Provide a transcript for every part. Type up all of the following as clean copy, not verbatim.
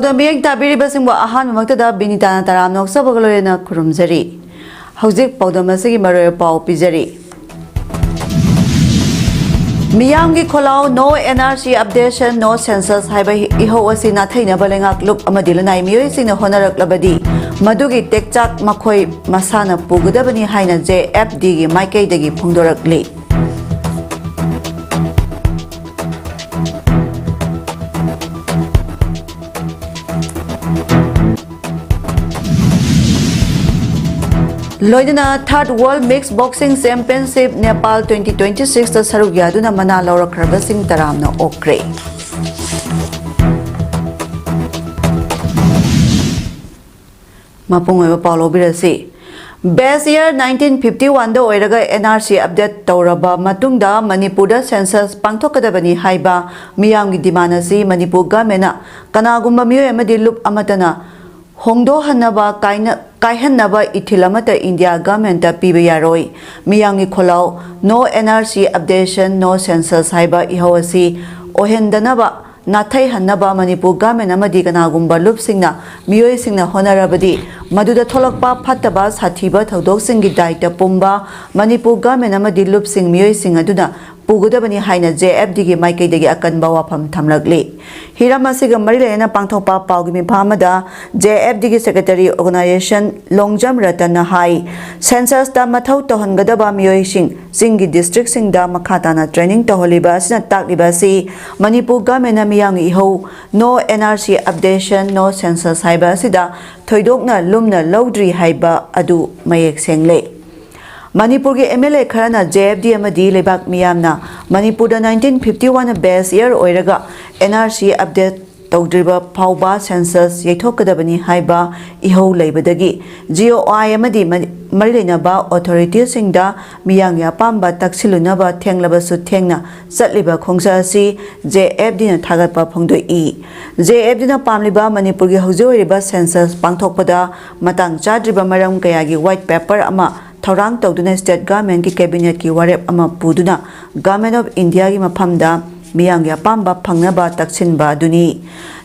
PAODAM Yang Tabiri Basing Ahan Maktada Binitana Taram Noxabagolena Kurumzari. Hauzik PAODAM Masigi Maria Pau Pizari. Miyamgi Kolau, no NRC updation, no census, Hiba Ihoasi Natina Balangak Loop Amadilana, Musing the Honor Labadi, Madugi Tekchak Makoi Masana Pugudabani Haina J. FD, Mike Degi Pundorakli. Loidana Third World Mixed Boxing Championship Nepal 2026 ta saruk yaduna mana laurakraba sing taramna okre. Mapungwa Paulo Birasi. Best year 1951 da oiraga NRC update tauraba matungda Manipur da census pangthokadabani haiba miyamgi dimanasi Manipur gamena kanagumba miyo amadi loop amatana Hongdo Hanaba Kaihanaba Itilamata India government Piba Yaroi, Miyangi Kolau, no NRC updation, no census Haiba Ihoasi, Ohendanaba, Natai Hanaba Manipur government Amadiganagumba Lupsingna, Mio Singna Honorabadi, Maduda Tolokpa Pataba Hatiba Taudosingi Daita Pumba, Manipur government Amadi Lupsing Mio Singaduna. Pugudabani Haina JFD Mike Degi Akan Bawapam Tamlagli. Hiramasiga Marilena Pangtopa Paugimi Pamada, JFD Secretary Organization Longjam Ratana Hai, Census da Matau Tohangadaba Mioishing, Singi District Singda Makatana Training Toholibas, Taklibasi, Manipur Gamena Miyang Iho, no NRC updation, no census Haibasida, Toidokna Lumna Lodri Haiba Adu Mayek Sengle. Manipur ke MLA Karana JFD Amadi Lebak Miyamna Manipur da 1951 best year oiraga NRC update Tawdriba Pauba census Yethokadabani Haiba Iho Leibadagi GOI Amadi Marilinaba authorities singda Miyang Yapamba Taksilunaba Tenglaba Sutengna Satliba Kongsasi JFD na Tagapa Pongdo E JFD na Pamliba Manipur ke Huzuriba census Pangthokpada Matang Chadriba Maram Kayagi white paper ama Thorang Tawduna State Government ki Cabinet ki Warep ama Puduna Government of India ki Mapamda Miyang Yapamba Pangnaba Taksinba Duni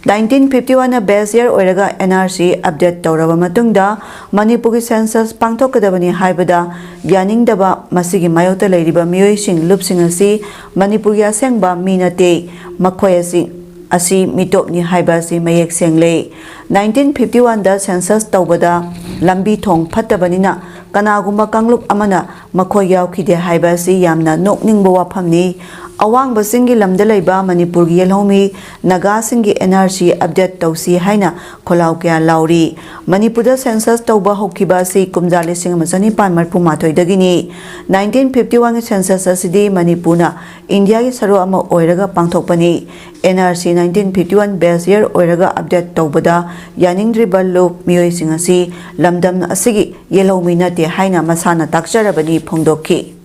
1951 best year oiraga NRC update Tauraba Matungda Manipur ki census Pangthokadabani Haibada Yaningdaba Masigi Mayota Lairiba Mioising Lupsing asi Manipur ya Sengba Minate Makoyasi Asi Mitopni Haibasi Mayek Sengle 1951 da census Tawbada Lambi Thong Patabanina Kanagumba Kanglup Amana Makoyaw Kide Haibasi Yamna Nokning Bawapamni Awang Basingi Lamdalaiba Manipur Yelhomi Naga Singi NRC update Tausi Haina Kolau Kya Lauri Manipur census Tauba Hokibasi Kumjali Sing Masani Pan Marpumatoi Dagini 1951 census Asidi Manipuna India Saru Ama Oiraga Pangthokpani NRC 1951 best year Oiraga update Taubada Yaning Riballo Miyoi Singasi Lamdam Asigi Yelhomi Nati Haina Masana Takjarabani Pongdoki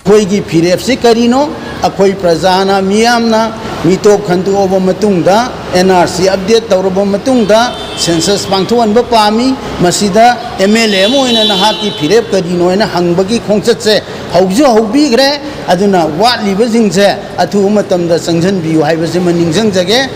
Koigi Pirepsi Karino, Akoi Prazana, Miamna, Mito Kantu over Matunda, NRC update Taurobo Matunda, Census Pangtuan Bapami, Masida, MLMO in a Haki Pirep Karino and a Hangbagi Kongse, Haujo Hobigre, Aduna, what living there, Atumatam the Sanjan View, I was in Zangage.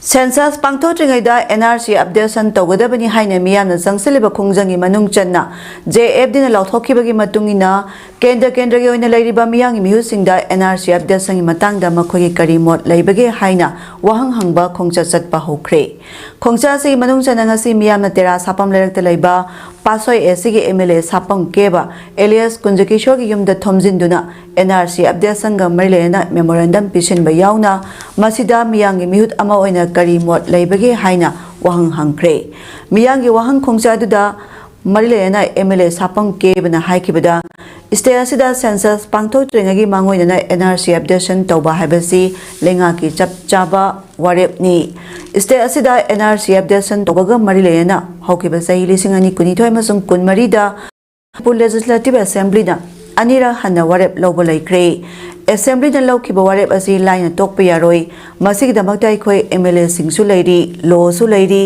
Census Pangtotringaida NRC updation Togadabani Haina Miyana Zangsiliba Kungjangi Manung Channa JFD na Lautokibagi Matungina Kendra Yoina Ladiba Miyang Musingda NRC updation Matangda Makogi Karimot Laibage Haina Wahang Hangba Kongcha Satpa Hokre Kongcha Si Manung Chanangasi Miyamna Tera Sapam Lerekta Laiba Pasoi Esigi MLA Sapang Keba Elias Kunjakishogi Yumda Tomzinduna NRC updation ga Marilena Memorandum Pishin Bayauna Masida Miyang Mihut Ama Oina Karimot Laibage Haina Wahang Hangkre Miyangi Wahang Kongsaduda Marilena MLA Sapang Kebana Haikibada State census Pangtotringagi Mangoina NRC updation Tauba Habasi Lengaki Chaba Warepni State Asida NRC updation Tobaga Marilena Hokibasai Lisingani Kunito Emasung Kun Marida Legislative Assembly na Anira Hana Warep Lobo Laikre ꯑꯦꯁꯦꯝꯕ꯭ꯂꯤꯗ ꯂꯧꯈꯤꯕ ꯋꯥꯔꯦꯞ ꯑꯁꯤ ꯂꯥꯏꯅ ꯇꯣꯛꯄ ꯌꯥꯔꯣꯏ ꯃꯁꯤꯒꯤꯗꯃꯛꯇ ꯑꯩꯈꯣꯏ MLA ꯁꯤꯡꯁꯨ ꯂꯩꯔꯤ ꯂꯣꯁꯨ ꯂꯩꯔꯤ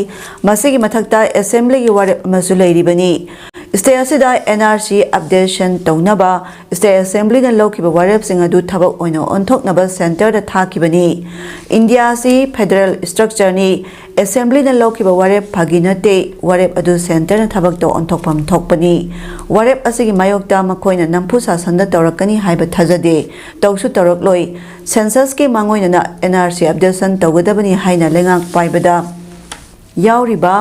ꯃꯁꯤꯒꯤ ꯃꯊꯛꯇ ꯑꯦꯁꯦꯝꯕ꯭ꯂꯤꯒꯤ ꯋꯥꯔꯦꯞ ꯑꯃꯁꯨ ꯂꯩꯔꯤꯕꯅꯤ ꯁ꯭ꯇꯦꯠ ꯑꯁꯤꯗ NRC ꯑꯞꯗꯦꯁꯟ ꯇꯧꯅꯕ ꯁ꯭ꯇꯦꯠ ꯑꯦꯁꯦꯝꯕ꯭ꯂꯤꯅ ꯂꯧꯈꯤꯕ ꯋꯥꯔꯦꯞꯁꯤꯡ ꯑꯗꯨ ꯊꯕꯛ ꯑꯣꯏꯅ ꯑꯣꯟꯊꯣꯛꯅꯕ ꯁꯦꯟꯇꯔꯗ ꯊꯥꯈꯤꯕꯅꯤ ꯏꯟꯗꯤꯌꯥ ꯑꯁꯤ ꯐꯦꯗꯔꯦꯜ ꯁ꯭ꯇ꯭ꯔꯛꯆꯔꯅꯤ ꯑꯦꯁꯦꯝꯕ꯭ꯂꯤꯅ ꯂꯧꯈꯤꯕ ꯋꯥꯔꯦꯞ ꯐꯥꯒꯤ ꯅꯠꯇꯦ ꯋꯥꯔꯦꯞ ꯑꯗꯨ ꯁꯦꯟꯇꯔꯅ ꯊꯕꯛꯇ ꯑꯣꯟꯊꯣꯛꯐꯝ ꯊꯣꯛꯄꯅꯤ ꯋꯥꯔꯦꯞ ꯑꯁꯤꯒꯤ ꯃꯥꯌꯣꯛꯇ ꯃꯈꯣꯏꯅ ꯅꯝꯐꯨ ꯁꯥꯁꯟꯗ ꯇꯧꯔꯛꯀꯅꯤ ꯍꯥꯏꯕ ꯊꯥꯖꯗꯦ ꯇꯧꯁꯨ ꯇꯧꯔꯛꯂꯣꯏ ꯁꯦꯟꯁꯁꯀꯤ ꯃꯥꯡꯑꯣꯏꯅꯅ NRC ꯑꯞꯗꯦꯁꯟ ꯇꯧꯒꯗꯕꯅꯤ ꯍꯥꯏꯅ ꯂꯩꯉꯥꯛ ꯄꯥꯏꯕꯗ ꯌꯥꯎꯔꯤꯕ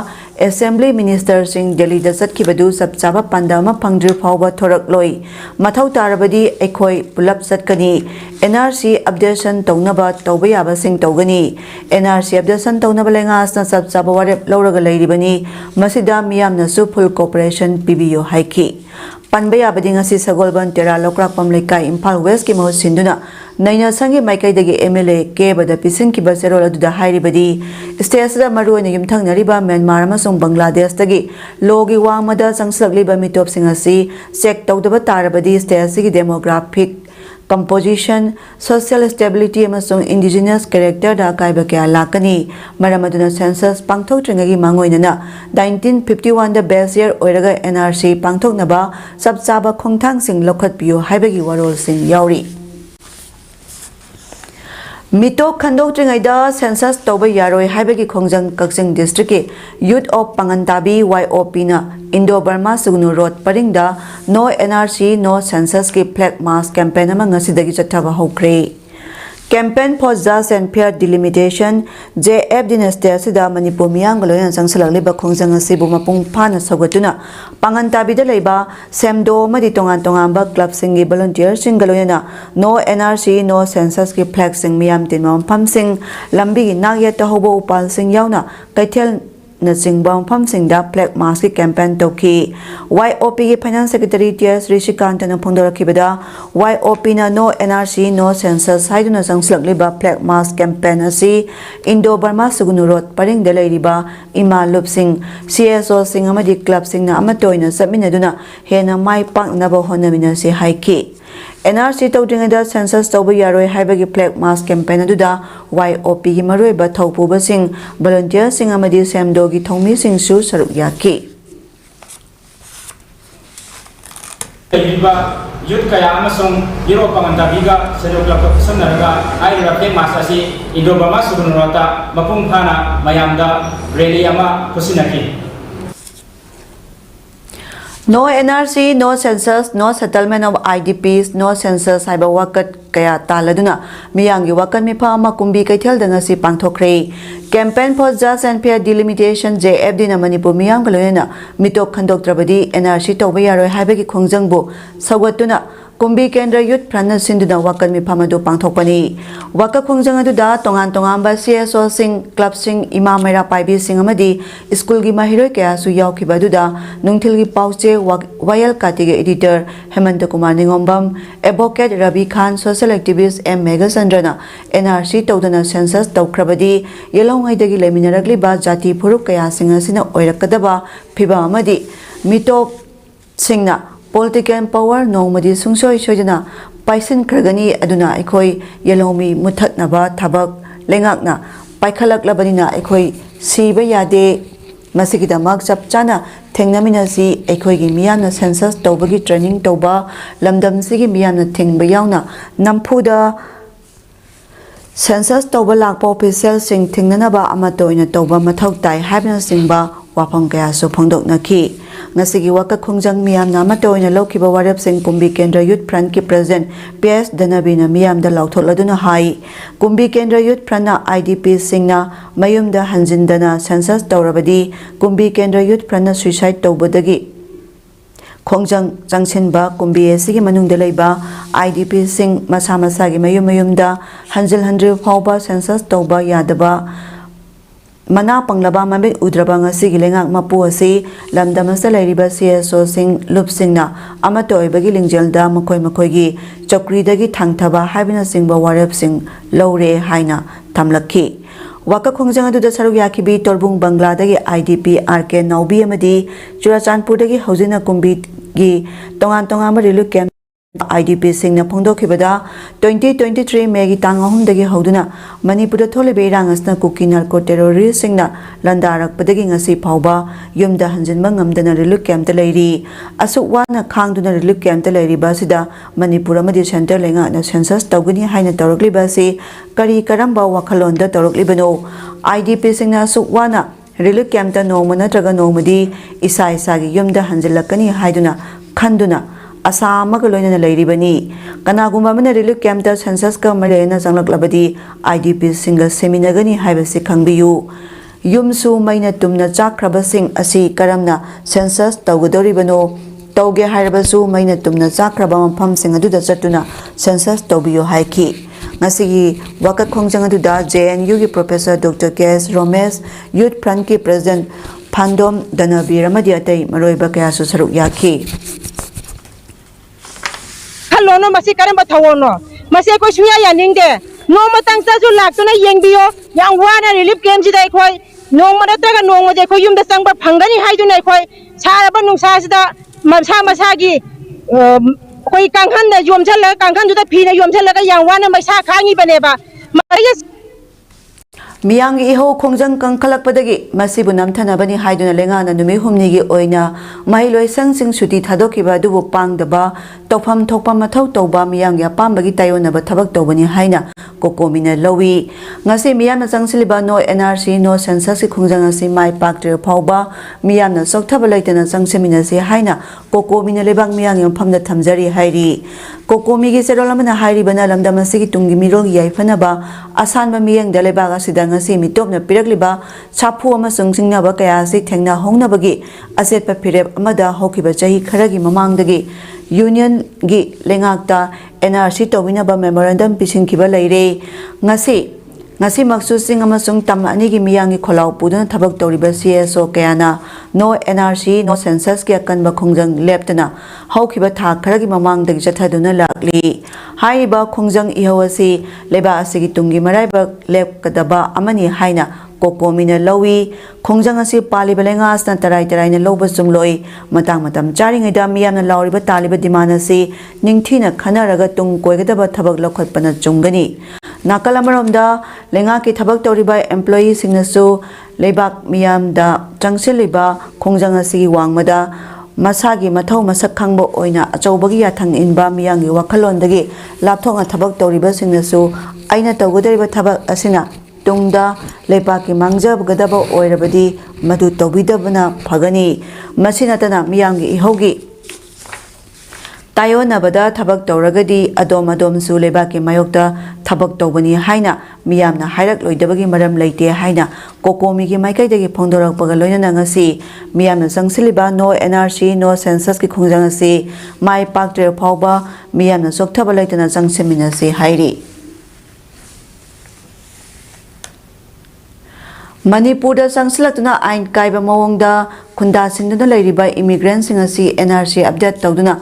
ꯑꯦꯁꯦꯝꯕ꯭ꯂꯤ ꯃꯤꯅꯤꯁꯇꯔꯁꯤꯡ ꯗꯦꯜꯂꯤꯗ ꯆꯠꯈꯤꯕꯗꯨ ꯆꯞ ꯆꯥꯕ ꯄꯥꯟꯗꯝ ꯑꯃ ꯐꯪꯗ꯭ꯔꯤ ꯐꯥꯎꯕ ꯊꯣꯔꯛꯂꯣꯏ ꯃꯊꯧ ꯇꯥꯔꯕꯗꯤ ꯑꯩꯈꯣꯏ ꯄꯨꯂꯞ ꯆꯠꯀꯅꯤ NRC ꯑꯞꯗꯦꯁꯟ ꯇꯧꯅꯕ ꯇꯧꯕ ꯌꯥꯕꯁꯤꯡ ꯇꯧꯒꯅꯤ NRC ꯑꯞꯗꯦꯁꯟ ꯇꯧꯅꯕ ꯂꯩꯉꯥꯛꯅ ꯆꯞ ꯆꯥꯕ ꯋꯥꯔꯦꯞ ꯂꯧꯔꯒ ꯂꯩꯔꯤꯕꯅꯤ ꯃꯁꯤꯗ ꯃꯤꯌꯥꯝꯅꯁꯨ ꯐꯨꯜ ꯀꯣꯑꯣꯄꯔꯦꯁꯟ ꯄꯤꯕꯤꯌꯨ ꯍꯥꯏꯈꯤ ꯄꯟꯕ ꯌꯥꯕꯗꯤ ꯉꯁꯤ ꯁꯒꯣꯜꯕꯟ ꯇꯦꯔꯥ ꯂꯧꯀ꯭ꯔꯥꯛꯄꯝ ꯂꯩꯀꯥꯏ ꯏꯝꯐꯥꯜ ꯋꯦꯁꯀꯤ ꯃꯍꯨꯠ ꯁꯤꯟꯗꯨꯅ ꯅꯩꯅꯁꯪꯒꯤ ꯃꯥꯏꯀꯩꯗꯒꯤ MLA ꯀꯦꯕꯗ ꯄꯤꯁꯤꯟꯈꯤꯕ ꯆꯦꯔꯣꯜ ꯑꯗꯨꯗ ꯍꯥꯏꯔꯤꯕꯗꯤ ꯁ꯭ꯇꯦꯠ ꯑꯁꯤꯗ ꯃꯔꯨꯑꯣꯏꯅ ꯌꯨꯝꯊꯪꯅꯔꯤꯕ ꯃ꯭ꯌꯥꯟꯃꯥꯔ ꯑꯃꯁꯨꯡ ꯕꯪꯒ꯭ꯂꯥꯗꯦꯁꯇꯒꯤ ꯂꯣꯒꯤ ꯋꯥꯡꯃꯗ ꯆꯪꯁꯤꯜꯂꯛꯂꯤꯕ ꯃꯤꯇꯣꯞꯁꯤꯡ ꯑꯁꯤ ꯆꯦꯛ ꯇꯧꯗꯕ ꯇꯥꯔꯕꯗꯤ ꯁ꯭ꯇꯦꯠ ꯑꯁꯤꯒꯤ ꯗꯦꯃꯣꯒ꯭ꯔꯥꯐꯤꯛ ꯀꯝꯄꯣꯖꯤꯁꯟ ꯁꯣꯁꯤꯌꯦꯜ ꯁ꯭ꯇꯦꯕꯤꯂꯤꯇꯤ ꯑꯃꯁꯨꯡ ꯏꯟꯗꯤꯖꯤꯅꯁ ꯀꯦꯔꯦꯛꯇꯔꯗ ꯑꯀꯥꯏꯕ ꯀꯌꯥ ꯂꯥꯛꯀꯅꯤ ꯃꯔꯝ ꯑꯗꯨꯅ ꯁꯦꯟꯁꯁ ꯄꯥꯡꯊꯣꯛꯇ꯭ꯔꯤꯉꯩꯒꯤ ꯃꯥꯡꯑꯣꯏꯅꯅ 1951ꯗ ꯕꯦꯁ ꯌꯔ ꯑꯣꯏꯔꯒ NRC ꯄꯥꯡꯊꯣꯛꯅꯕ ꯆꯞ ꯆꯥꯕ ꯈꯣꯡꯊꯥꯡꯁꯤꯡ ꯂꯧꯈꯠꯄꯤꯌꯨ ꯍꯥꯏꯕꯒꯤ ꯋꯥꯔꯣꯜꯁꯤꯡ ꯌꯥꯎꯔꯤ ꯃꯤꯇꯣꯞ ꯈꯟꯗꯣꯛꯇ꯭ꯔꯤꯉꯩꯗ ꯁꯦꯟꯁꯁ ꯇꯧꯕ ꯌꯥꯔꯣꯏ ꯍꯥꯏꯕꯒꯤ ꯈꯣꯡꯖꯪ ꯀꯛꯆꯤꯡ ꯗꯤꯁꯇ꯭ꯔꯤꯛꯀꯤ ꯌꯨꯠ ꯑꯣꯐ ꯄꯥꯡꯒꯟꯇꯥꯕꯤ YOPꯅ ꯏꯟꯗꯣ ꯕꯔꯃꯥ ꯁꯨꯒꯅꯨ ꯔꯣꯗ ꯄꯔꯤꯡꯗ ꯅꯣ NRC ꯅꯣ ꯁꯦꯟꯁꯁꯀꯤ ꯐ꯭ꯂꯦꯛ ꯃꯥꯁ ꯀꯦꯝꯄꯦꯟ ꯑꯃ ꯉꯁꯤꯗꯒꯤ ꯆꯠꯊꯕ ꯍꯧꯈ꯭ꯔꯦ ꯀꯦꯝꯄꯦꯟ ꯐꯣꯔ ꯖꯁ ꯑꯦꯟड ꯐꯤꯌꯔ ꯗꯤꯂꯤꯃꯤꯇꯦꯁꯟ JFDꯅ ꯁ꯭ꯇꯦꯠ ꯑꯁꯤꯗ ꯃꯅꯤꯄꯨꯔ ꯃꯤꯌꯥꯝꯒ ꯂꯣꯏꯅꯅ ꯆꯪꯁꯤꯜꯂꯛꯂꯤꯕ ꯈꯣꯡꯖꯪ ꯑꯁꯤꯕꯨ ꯃꯄꯨꯡ ꯐꯥꯅ ꯁꯧꯒꯠꯇꯨꯅ ꯄꯥꯡꯒꯟꯇꯥꯕꯤꯗ ꯂꯩꯕ ꯁꯦꯝꯗꯣ ꯑꯃꯗꯤ ꯇꯣꯉꯥꯟ ꯇꯣꯉꯥꯟꯕ ꯀ꯭ꯂꯕꯁꯤꯡꯒꯤ ꯚꯣꯂꯨꯟꯇꯤꯌꯔꯁꯤꯡꯒ ꯂꯣꯏꯅꯅ ꯅꯣ NRC ꯅꯣ ꯁꯦꯟꯁꯁꯀꯤ ꯐ꯭ꯂꯦꯛꯁꯤꯡ ꯃꯤꯌꯥꯝ ꯇꯤꯟꯕ ꯃꯐꯝꯁꯤꯡ ꯂꯝꯕꯤꯒꯤ ꯅꯥꯛ ꯌꯦꯠꯇ ꯍꯧꯕ ꯎꯄꯥꯜꯁꯤꯡ ꯌꯥꯎꯅ ꯀꯩꯊꯦꯜꯅꯆꯤꯡꯕ ꯃꯐꯝꯁꯤꯡꯗ ꯐ꯭ꯂꯦꯛ ꯃꯥꯁꯀꯤ ꯀꯦꯝꯄꯦꯟ ꯇꯧꯈꯤ YOPꯒꯤ ꯐꯥꯏꯅꯥꯟꯁ ꯁꯦꯀ꯭ꯔꯦꯇꯔꯤ TS ꯔꯤꯁꯤꯀꯥꯟꯇꯅ ꯐꯣꯡꯗꯣꯔꯛꯈꯤꯕꯗ YOPꯅ ꯅꯣ NRC ꯅꯣ ꯁꯦꯟꯁꯁ ꯍꯥꯏꯗꯨꯅ ꯆꯪꯁꯤꯜꯂꯛꯂꯤꯕ ꯐ꯭ꯂꯦꯛ ꯃꯥꯁ ꯀꯦꯝꯄꯦꯟ ꯑꯁꯤ ꯏꯟꯗꯣ ꯕꯔꯃꯥ ꯁꯨꯒꯅꯨ ꯔꯣꯗ ꯄꯔꯤꯡꯗ ꯂꯩꯔꯤꯕ ꯏꯃꯥ ꯂꯨꯞꯁꯤꯡ CSOꯁꯤꯡ ꯑꯃꯗꯤ ꯀ꯭ꯂꯕꯁꯤꯡꯅ ꯑꯃꯠꯇ ꯑꯣꯏꯅ ꯆꯠꯃꯤꯟꯅꯗꯨꯅ ꯍꯦꯟꯅ ꯃꯥꯏ ꯄꯥꯛꯅꯕ ꯍꯣꯠꯅꯃꯤꯟꯅꯁꯤ ꯍꯥꯏꯈꯤ NRC ꯇꯧꯗ꯭ꯔꯤꯉꯩꯗ ꯁꯦꯟꯁꯁ ꯇꯧꯕ ꯌꯥꯔꯣꯏ ꯍꯥꯏꯕꯒꯤ ꯐ꯭ꯂꯦꯛ ꯃꯥꯁ ꯀꯦꯝꯄꯦꯟ ꯑꯗꯨꯗ YOPꯒꯤ ꯃꯔꯨꯑꯣꯏꯕ ꯊꯧꯄꯨꯕꯁꯤꯡ ꯚꯣꯂꯨꯟꯇꯤꯌꯔꯁꯤꯡ ꯑꯃꯗꯤ ꯁꯦꯝꯗꯣꯒꯤ ꯊꯧꯃꯤꯁꯤꯡꯁꯨ ꯁꯔꯨꯛ ꯌꯥꯈꯤ ꯌꯨꯠ ꯀꯌꯥ ꯑꯃꯁꯨꯡ ꯌꯨꯔꯣꯞ ꯄꯥꯡꯒꯟꯇꯥꯕꯤꯒ ꯁꯦꯟꯖꯣꯛꯂꯛꯄ ꯈꯨꯠꯁꯝꯅꯔꯒ ꯍꯥꯏꯔꯤꯕ ꯐ꯭ꯂꯦꯛ ꯃꯥꯁ ꯑꯁꯤ ꯏꯟꯗꯣ ꯕꯔꯃꯥ ꯁꯨꯒꯅꯨ ꯔꯣꯗꯇ ꯃꯄꯨꯡ ꯐꯥꯅ ꯃꯌꯥꯝꯗ ꯔꯦꯂꯤ ꯑꯃ ꯈꯨꯠꯁꯤꯟꯅꯈꯤ No NRC, no census, no settlement of IDPs, no census haiba wakat kaya taladuna miyangi wakat mifa ama kumbi kaithel da ngasi pangthokre campaign for just and fair delimitation JFD na Manipur miyang kaloyena mitop khandoktrabadi NRC tawba yaroi haibagi khongjangbu sawgatuna kumbi kendra youth prana sinduna wakat mifa madu pangthokpani waka khongjang aduda tongan tongan ba CSO sing club sing ima mera paibi sing amadi school gi mahiroi kaya su yaukhiba duda nungthil gi pauche Wayal Katige editor Hemant Kumar Ningombam advocate Rabi Khan social activist M Megasandrana NRC tawdana census tawkrabadi yelongaidagi leminaragli ba jati phuruk kaya singa sina oirakadaba phiba amadi mitop singna political power nongmadi sungsoi soidana paisin kragani aduna ekhoi yelomi muthatnaba thabak lengakna paikhalak ekhoi siba yade masigidamak chap chana थेंगनामिनसी एखोइगी मियाना census तौबगी training तौबा लमदमसिगी मियाना थेंगबा यावना नमफुदा census तौबा Lakpa official सिंग थेंगनाबा अमतो ओइना तौबा मथौ ताइ हाइबना सिंगबा वाफम कयासु फोंदोकनाखि ngasi waka khongjang miyam na ma toina lokhiba warap sing kumbi kendra youth front ki president PS Danabina miyam da lautholaduna hai kumbi kendra youth front na IDP singna mayum da hanjindana census tawrabadi kumbi kendra youth front na suicide tawbadagi khongjang changchinba kumbi asigi manungda leiba IDP sing masa masa gi mayum da hanjil phawba census tawba yadaba mana panglaba mabit udraba ngasi gilengak mapu asi lamdamasa lairiba CSO sing lup singna amato oibagi lingjelda makoi gi chokri dagi thangthaba haibina singba warap sing lore haina tamlakhi waka khongjang adu da saruk yakhibi torbung bangla dagi IDP RK Naubi amadi Churachandpur dagi haujina kumbi gi tongan ma rilu camp IDP singna phongdokhibada 2023 Megi tang ahumdagi hoduna Manipur tholibe irangasna kuki narco terrorist singna landarakpadagi ngasi phauba yumda hanjinba ngamdana relief camp ta leiri asuk wana khangduna relief camp ta leiri basida Manipur amadi center lenga na census tawgani haina tawrakli basi kari karamba wakhalonda tawrakli bano IDP singna asuk wana relief camp ta nongma natraga nongmadi isa gi yumda hanjilakani haiduna khanduna Asama ka loina na lairibani kanagumba mana relief camp ta census ka marena janglak IDP singa seminagani haibasi khangbiyu yumsu maina tumna chakraba sing asi karamna census tawgadoribano tawge haibasu maina tumna chakraba mafam sing aduda chatuna census tawbiyo haiki ngasi wakat khongjang aduda JNU gi professor Dr. KS Romesh Youth Front ki president PAODAM Danabir amadi atai maroiba kaya su saruk yaki Lono masih karena batawono masih aku suya ya ningde nong matang tazu lak tu na yang bio yang wana relief camp jidai koi nong mana teraga nong aja koi yum dasang ber panggani hai tu nai koi cara apa nong sah sida masa gi koi kangkan na yom chala kangkan tu tapi na yom chala ka yang wana masa kangi baneba Maria Miyang iho khongjang kangkhalakpadagi masibu namthanabani haiduna lengana numi humnigi oina mailoi sangsing suti thadokiba dubu pangdaba tofam thokpa mathau tawba miyang ya pambagi tayonaba thabak tawbani haina COCOMI na lowi ngasi miyamna changsiliba no NRC no census ki khongjang asi mai paktre phauba miyamna sokthaba laitana changsemina si haina COCOMI na lebak miyang yom phamna thamjari hairi COCOMI gi serolamana hairi bana lamdamasi ki tungi mirol yaifanaba asanba miyang daleba asida ngasi mitopna pirakliba chapu amasung singnaba kaya si thengna hongnabagi asetpa phirep amada hokiba chahi kharagi mamangdagi union gi lengakta NRC tawinaba memorandum pisinkiba leire ngasi maksu sing amasung tamani gi miyangi kholau puduna thabak tawriba CSO kayana no NRC no census ki akanba khongjang leptana hokiba tha kharagi mamangdagi chathaduna lakli haiba khongjang ihawasi leba asigi tungi maraiba lepkadaba amani haina COCOMI na lowi khongjang asi paliba lenga asna tarai na loba sumloi matam charingai da miyamna lauriba taliba dimana si ningthina khanaraga tung koigadaba thabak lokhatpana chungani nakalamromda lenga ki thabak tawriba employee singnasu lebak miyamda changsiliba khongjang asi wangmada masagi mathau masak khangbo oina achobagi yathang inba miyangi wakhalondagi lapthonga thabak tawriba singnasu aina tawgadariba thabak asina tungda lepaki mangjabgadaba oirabadi madu tawbidabana phagani masinatana miyangi ihogi tayonabada thabak tawragadi adom su lebaki mayokta thabak tawbani haina miyamna hairak loidabagi maram leite haina COCOMI gi maikaidagi phongdorakpaga loinana ngasi miyamna sangsiliba no NRC no census ki khongjang asi mai paktre phauba miyamna sokthaba leitana sangsemina si hairi Manipur da sangsilatuna ain kaiba mawongda khunda singduna leiriba immigrant sing asi NRC update tawduna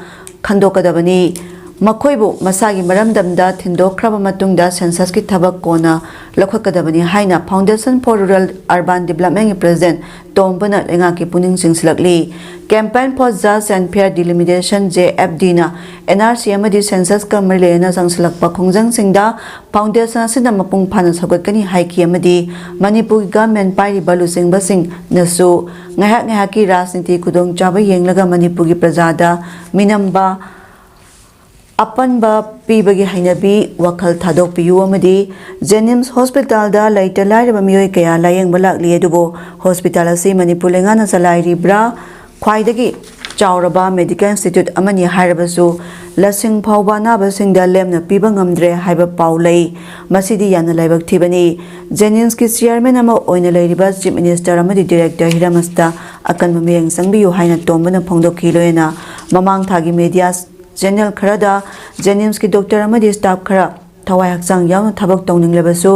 khandokadabani makoibu masagi maramdamda thindokraba matungda census ki thabak kona lakhakadabani haina Foundation for Rural Urban Development president tombana lenga ki puning singsilakli campaign for just and fair delimitation JFD na NRC amadi census ka marlena sangsilakpa khongjang singda foundation sina mapung phana sagotkani haiki amadi Manipur government pairi balu sing basing nasu ngahak ki rajniti kudong chaba yenglaga Manipur gi prajada minamba apanba pibagi hainabi wakhal thadok piyu amadi Jenims Hospital da laita lairaba miyoi kaya layeng balakli edubo hospital asi Manipur lengana salairi bra khwaidagi chawraba medical institute amani harabasu lasing phawba nabasing da lemna piba ngamdre haiba paulei masidi yana laibak thibani Jenims ki chairman ama oina lairiba chief minister amadi director hiramasta akan mameng sangbiyu haina tombana phongdokhi loena mamang thagi media General Kharada Jenims ki doctor amadi staff khara thawai hakchang yauna thabak tawninglebasu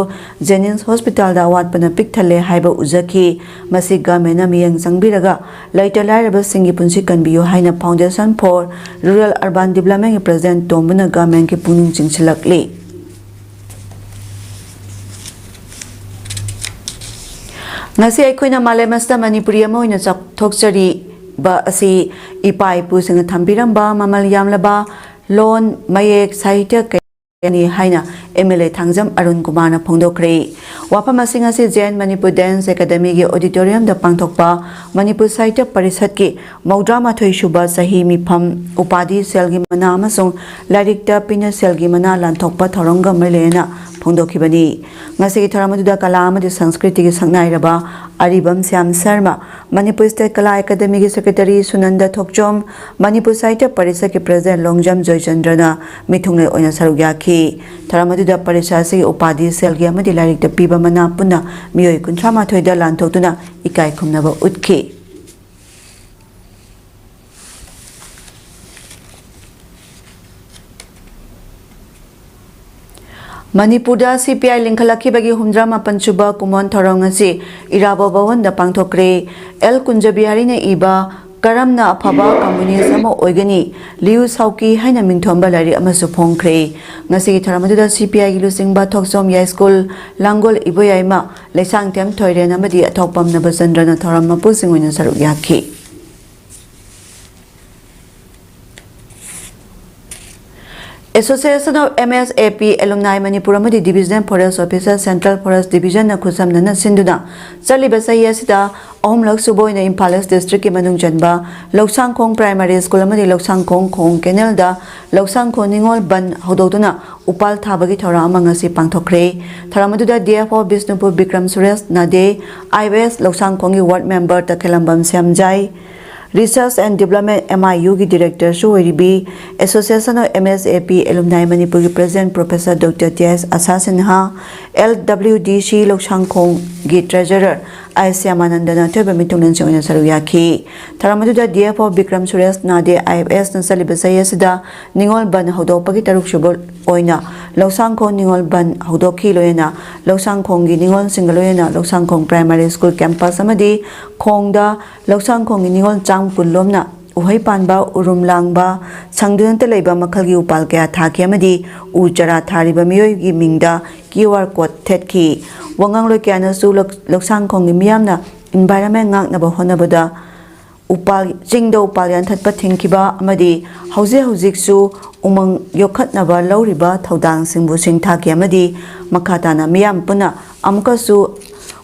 Jenims Hospital da watpana pikthale haiba uzaki masi government na miyang sangbiraga laita lairaba singi punsi kanbiyo haina Foundation for Rural Urban Development president tombana government ki puning chingsilakli ngasi aikoina malemasta Manipuri ama oina chak thokchari ba asi ipai pu sing thambiramba mamal yamlaba Lon Mayek Saitya Ni Haina MLA Thangzam Arun Kumana Pongdokre Wapam Asingasi Zen Manipur Dance Academy Gi Auditorium da Pangthokpa Manipur Saitya Parisat Ki Maudrama Thoi Shuba Sahi Mifam Upadi Selgi Mana amasung Larikta Pina Selgi Mana Lanthokpa Thoronga Merlena Pongdokibani Ngasi Tharamadda Kala amadi Sanskriti gi Sangnairaba Aribam Syam Sarma Manipur State Kala Academy Gi Secretary Sunanda Thokchom Manipur Saitya Parisat Ki President Longjam Joychandrana Mithungle Oina Sarugyaki Tharamadda Parisasi Upadi Selgi amadi Larikta Piba Mana Puna Miyoi Kuntrama Thoida Lanthokduna Ikai Khumnaba Utki Manipurda CPI Linkalaki bagi Humdrama Panchuba Kumon Thorongasi Iraba Bawan da Pangthokre El Kunjabihari na iba Karamna Apaba Communism Oigani Liu Sauki Haina Mingthomba Lari Amasu Phongkre Ngasi Tharamadda CPI Lusingba Thoksom Yai School Langol Iboyaima Lesang Tem Thoire Namadi Athokpam Nabasandrana Thoram Mapusingwina Sarugyaki Association of MSAP Alumni Manipur Amadi Division Forest Officer Central Forest Division na Khusam Nana Sinduna Chaliba Sayasida Omlok Subo in the Impales District Manung Janba Loksangkong Primary School Amadi Loksangkong Kong Kenel da Loksangkong Ningol Ban Hodotuna Upal Thabagi Thora Amangasi Pangthokre Tharamadda DFO Bisnupur Bikram Suresh Nade IWS Loksangkongi Ward Member Takelambam Samjai Research and Development MIU की Director Shoeribi Association of MSAP Alumni Manipur की President Professor Dr. T.S. Asa Sinha LWDC Loksangkong की Treasurer Aisyamanandana Toba Mitungnan Soina Saruyaki Tharamadda DFO Bikram Suresh Nade IFS Nasaliba Sayasida Ningol Ban Hodok Pagi Taruk Shubol Oina Loksangkong Ningol Ban Hodoki Loena Loksangkong gi Ningol Singaloena Loksangkong Primary School Campus Amadi Kongda Loksangkong gi Ningol Chang Pulomna Uhai Panba Urum Langba Sangdunta Leiba Makalgi Upal Kaya Thaki Amadi Ujara Thariba Miyoi gi Mingda QR code Tetki Wangang Lokiana Su Loksangkong gi Miyamna Environment Ngaknaba Honabada Upal Jingdo Upalyan Thatpa Thingkiba Amadi Hauzik Su Umang Yokhatnaba Lauriba Thaudang Singbu Sing Thaki Amadi Makhatana Miyam Puna Amkasu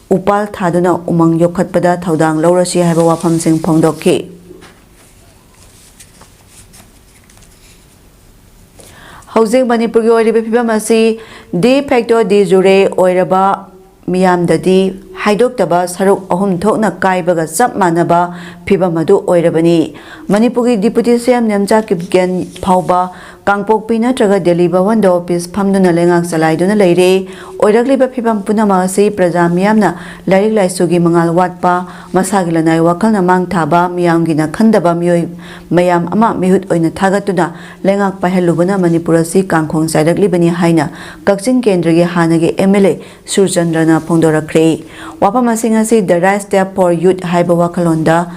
Upal Thaduna Umang Yokhatpada Thaudang Laurasi Haiba Wafam Sing Phongdokki Hauzik Manipur gi oiriba phibam asi de facto de jure oiraba miyam dadi haidokdaba saruk ahum thokna kaibaga chap manaba phibam adu oirabani Manipur gi Deputy CM Nemcha Kipgen phauba Kangpokpi natraga Delhi Bhavan da office phamduna lengak chalaiduna leire oirakliba phibam punama asi praja miyamna larik laisugi mangal watpa masagi lanai wakalna mang thaba miyamgi na khandaba miyoi mayam ama mihut oina thagatuna lengak pahelubana Manipur asi kangkhong saidaklibani haina Kakching Kendra gi hanagi MLA Surchandrana phongdorakre wapam asing asi the right step for youth haiba wakalonda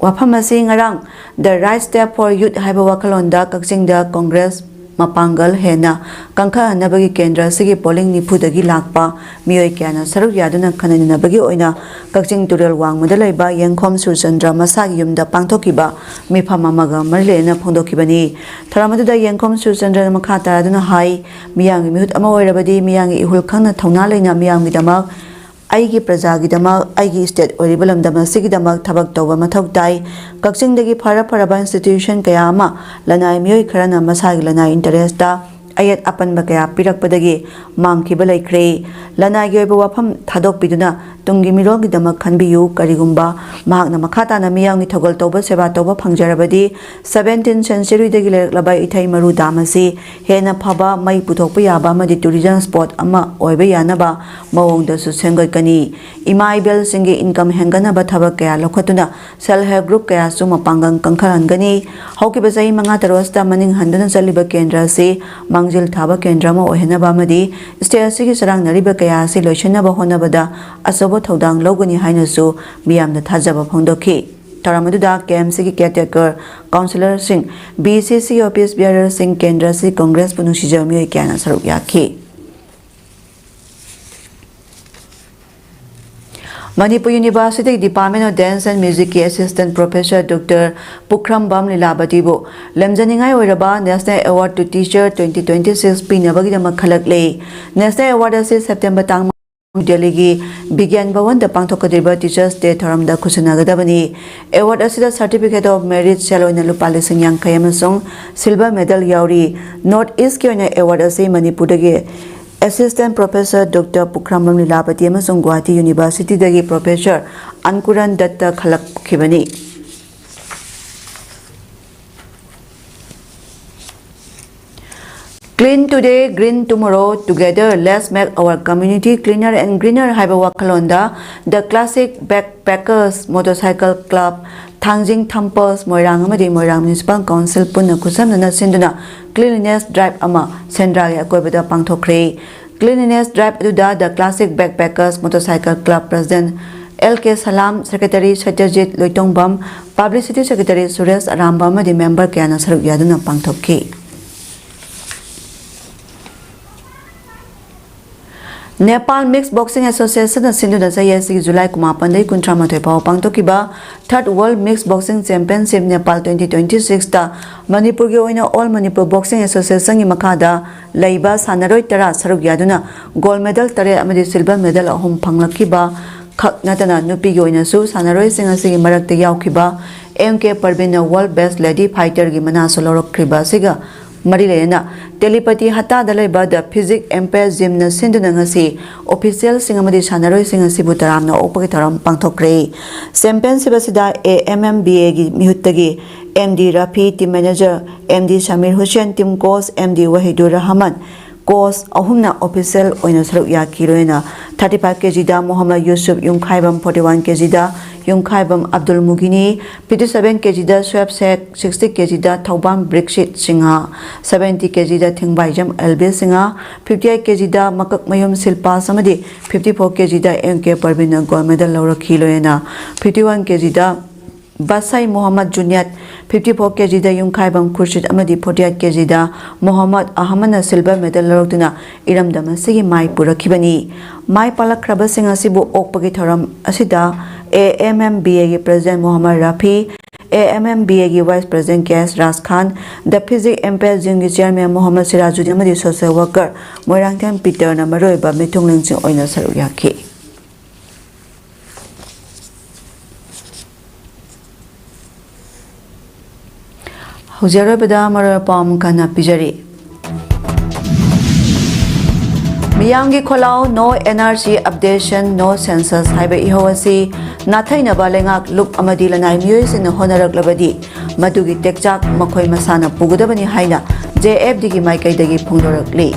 Wapam asing ngarang the right step for youth haiba wakalonda Kakchingda Congress Mapangal hena Kangkha nabagi Kendra sigi polling nifudagi lakpa miyoi kyana saruk yaduna khanani nabagi oina Kakching Tural Wangmada laiba Yengkhom Surchandra masagi yumda pangthokiba mifam amaga marlena phongdokibani Tharamadda Yengkhom Surchandra makha taraduna hai miyangi mihut ama oirabadi miyangi ihul khangna thauna leina miyangi damak Aigi Prajagi Damak, Aigi State Oribalam Damasigi Damak Tabak Toba Matautai, Kakching Dagi Paraba Institution Kayama, Lanai Miyoi Karana Masagi Lanai Interesta, Ayat Apan Bakaya Pirak Padagi, Manki Balai Kray, Lanai Yoba Wapam Tadok Biduna, Tungi Mirogi Damak Kanbiyu, Karigumba, Magna Makata Namiyangi Togol Toba Seba Toba Pangjarabadi, 17th century Dagi Labai Itai Maru Damasi, Hena Paba, Mai Putopa Yaba, Madi tourism spot Ama, Oibe Yanaba, Mawong da Susengoy Kani, Imai Bel Singi Income Hengana Bataba Kaya Lokatuna, Self Help Group Kaya Suma Pangang Kankaran Gani, Hoki Bazai Mangatarosta Maning Handana Saliba Kendra Se, Mangjil Thaba Kendrama Ohenaba Madi, Stairsigi Sarang Nariba Kaya Se Loishanaba Honabada, Asobo Thodang Logani Hainasu, Miam the Tajaba Pondoki. Taramadda KMC Caretaker, Councillor Singh, BCC Office Bearer Singh Kendra Se Congress Punusijami Kana Sarugyaki. Manipur University Department of Dance and Music ki Assistant Professor Dr. Pukhrambam Lilabatibu Lemjaningai Oiraba National Award to Teacher 2026 Pinabagi Makhalakle National Award as September Tang Delhi gi Bigyan Bhawan the Pangthokadiba Teachers Day Tharamda Khusanagadabani Award as the Certificate of Merit Shalona Lupalising Yang Kayamasong Silver Medal Yauri North East Kyonya Award as Manipur Assistant Professor Dr. Pukhrambam Lilabati amasong Guwahati University dagi Professor Ankuran Datta Khalakkhibani. Clean today, green tomorrow. Together, let's make our community cleaner and greener. Haiba Wakalonda, the classic backpackers motorcycle club, Tangjing Temples, Moirang Amadi, Moirang Municipal Council, Puna Kusamana Sinduna, Cleanliness Drive Ama, Centralia Koibada Pangthokre. Cleanliness Drive Aduda, the classic backpackers motorcycle club president, LK Salam, Secretary Satyajit Loitongbam, Publicity Secretary Suresh Arambam, the member Kiana Saruk Yaduna Pangthokre. Nepal Mixed Boxing Association Sindhu Sayasi July Kumapande Kuntramathoi Pau Pangtokiba Third World Mixed Boxing Championship Nepal 2026 ta Manipur gi oina All Manipur Boxing Association gi makada leiba sanaroi tara saruk yaduna gold medal tare amadi silver medal ahum phanglakiba khak natana nupi gi oina su sanaroi sing asi gi marakte yaukiba MK Parvina World Best Lady Fighter gi mana solorok kriba siga Marilena telepathy hata dalaiba the physics empire gym na sinduna ngasi official singamadi sanaroi singasi butaram na opagi tharam pangthokre championship asida AMMBA gi mihuttagi MD Rafi team manager MD Shamir Hussain team coach MD Wahidur Rahman coach ahumna official oina saruk ya kiroina 35 kg da Muhammad Yusuf Yungkhaibam 41 kg da Yungkhaibam Abdul Mugini 57 kg da Swab Sek 60 kg da Thauban Brexit Singha 70 kg da Thingbaijam LB Singha 58 kg da Makak Mayum Silpa Samadi 54 kg da MK Parvina gold medal laura kiloena 51 kg da Basai Muhammad Junyat 54 kg da Yungkhaibam Khurshid amadi 48 kg da Muhammad Ahmad silver medal laurtuna iramdam asigi mai purakhibani mai palakraba sing asibu okpagi thoram asida AMMBA gi president Muhammad Rafi AMMBA gi vice president KS Ras Khan the physics empire gym gi chairman Muhammad Sirajuddin amadi social worker Moirangtham Peter na maroiba mithungling sing oina saruk yakhi Hujaro beda mara pam kana pijari Miyamgi Kholao no NRC updation no census haiba ihawasi nathai na balengak look amadi lanai miyoi sin honarak labadi madugi tekchak makhoi masana pugudabani haina JF digi maikai dagi phungdorakli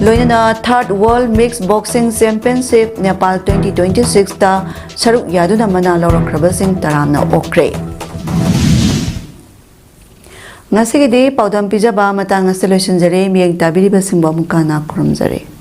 Loinana Third World Mixed Boxing Championship Nepal 2026 ta saruk yaduna mana laurakrabasing taramna okre Ngasigi di paudam pijaba matang solution jare miyang tabiri basing bomukana kurumjare